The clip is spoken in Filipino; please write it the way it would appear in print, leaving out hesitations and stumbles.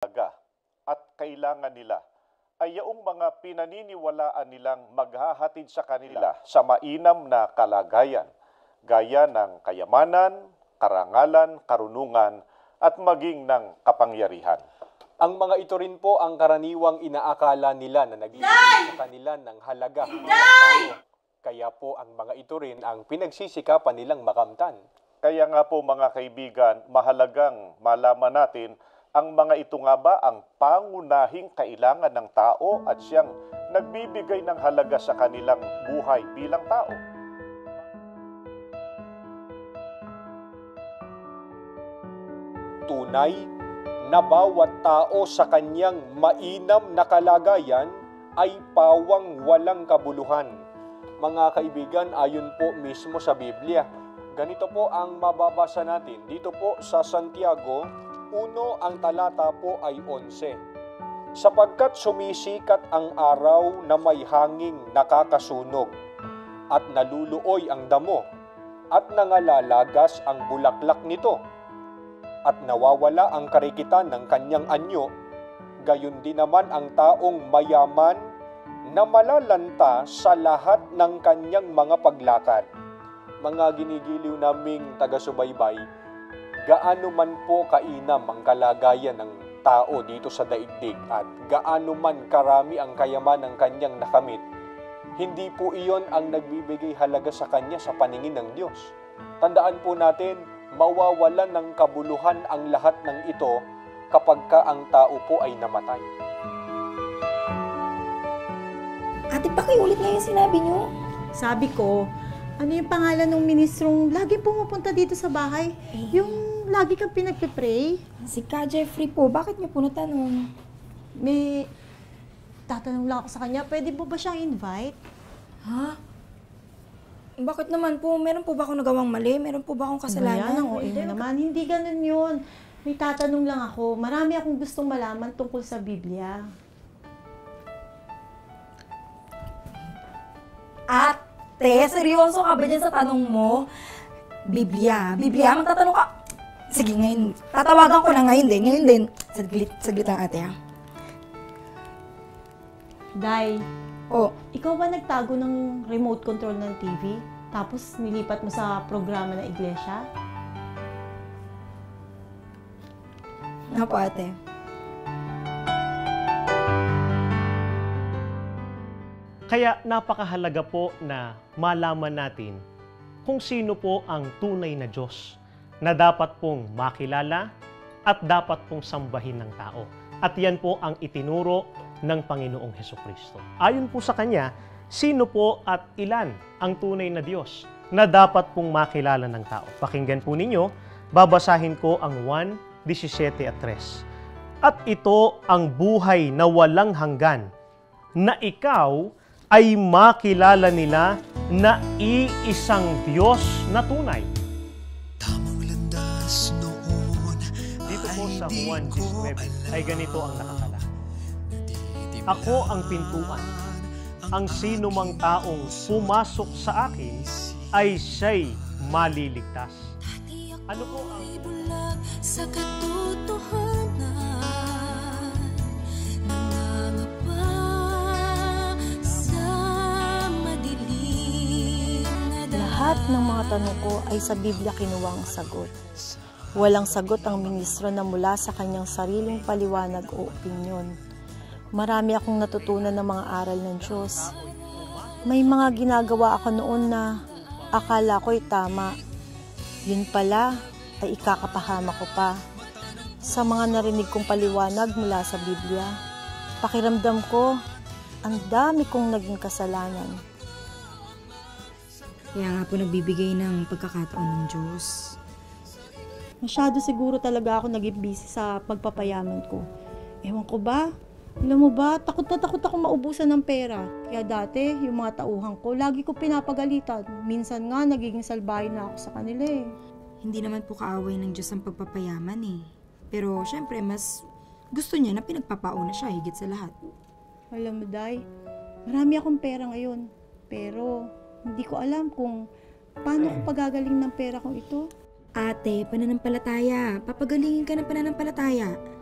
at kailangan nila ay yaong mga pinaniniwalaan nilang maghahatid sa kanila sa mainam na kalagayan, gaya ng kayamanan, karangalan, karunungan, at maging ng kapangyarihan. Ang mga ito rin po ang karaniwang inaakala nila na nagbibigay sa kanila ng halaga. Kaya po ang mga ito rin ang pinagsisikapan nilang makamtan. Kaya nga po mga kaibigan, mahalagang malaman natin ang mga ito nga ba ang pangunahing kailangan ng tao at siyang nagbibigay ng halaga sa kanilang buhay bilang tao. Tunay na bawat tao sa kanyang mainam na kalagayan ay pawang walang kabuluhan. Mga kaibigan, ayon po mismo sa Biblia, ganito po ang mababasa natin dito po sa Santiago 1, ang talata po ay 11. Sapagkat sumisikat ang araw na may hanging nakakasunog, at naluluoy ang damo, at nangalalagas ang bulaklak nito, at nawawala ang karikitan ng kanyang anyo, gayon din naman ang taong mayaman na malalanta sa lahat ng kanyang mga paglakad. Mga ginigiliw naming taga-subaybay, gaano man po kainam ang kalagayan ng tao dito sa daigdig at gaano man karami ang kayaman ng kanyang nakamit, hindi po iyon ang nagbibigay halaga sa kanya sa paningin ng Diyos. Tandaan po natin, mawawalan ng kabuluhan ang lahat ng ito kapag ka ang tao po ay namatay. Ate, pakiulit nga yung sinabi niyo. Sabi ko, ano yung pangalan ng ministrong lagi pumupunta dito sa bahay? Yung lagi kang pinagpipray? Si Ka Jeffrey po, bakit niyo po natanong? May tatanong lang ako sa kanya, pwede po ba siyang invite? Ha? Bakit naman po? Meron po ba akong nagawang mali? Meron po ba akong kasalanan? Hindi naman, hindi ganun yun. May tatanong lang ako. Marami akong gustong malaman tungkol sa Biblia. Ate, seryoso ka ba dyan sa tanong mo? Biblia, magtatanong ka. Sige, ngayon, tatawagan ko na ngayon din. Saglit lang ate ha. Day, Oh, ikaw ba nagtago ng remote control ng TV? Tapos nilipat mo sa programa ng iglesia? nga po ate. Kaya napakahalaga po na malaman natin kung sino po ang tunay na Diyos na dapat pong makilala at dapat pong sambahin ng tao. At yan po ang itinuro ng Panginoong Hesukristo. Ayon po sa Kanya, sino po at ilan ang tunay na Diyos na dapat pong makilala ng tao. Pakinggan po ninyo, babasahin ko ang 1:17 at 3. At ito ang buhay na walang hanggan, na ikaw ay makilala nila na iisang Diyos na tunay. Tamang landas noon. Dito po sa 1:19 ay ganito ang nakakala. Ako ang pintuan. Ang sino mang taong pumasok sa akin ay siya'y maliligtas. Ano po ang Sa katotohanan, nangangapa sa madilim na Lahat ng mga tanong ko ay sa Biblia kinuha ang sagot. Walang sagot ang ministro na mula sa kanyang sariling paliwanag o opinyon. Marami akong natutunan ng mga aral ng Diyos. May mga ginagawa ako noon na akala ko'y tama. Yun pala ay ikakapahama ko pa. Sa mga narinig kong paliwanag mula sa Biblia, pakiramdam ko, ang dami kong naging kasalanan. Kaya nga po nagbibigay ng pagkakataon ng Diyos. Masyado siguro talaga ako naging busy sa pagpapayaman ko. Ewan ko ba? Alam mo ba, takot na takot ako maubusan ng pera. Kaya dati, yung mga tauhan ko, lagi ko pinapagalitan. Minsan nga, nagiging salbahe na ako sa kanila eh. Hindi naman po kaaway ng Diyos ang pagpapayaman eh. Pero syempre, mas gusto niya na pinagpapauna siya higit sa lahat. Alam mo, Day, marami akong pera ngayon. Pero, hindi ko alam kung paano ko pagagaling ng pera kong ito. Ate, pananampalataya. Papagalingin ka ng pananampalataya.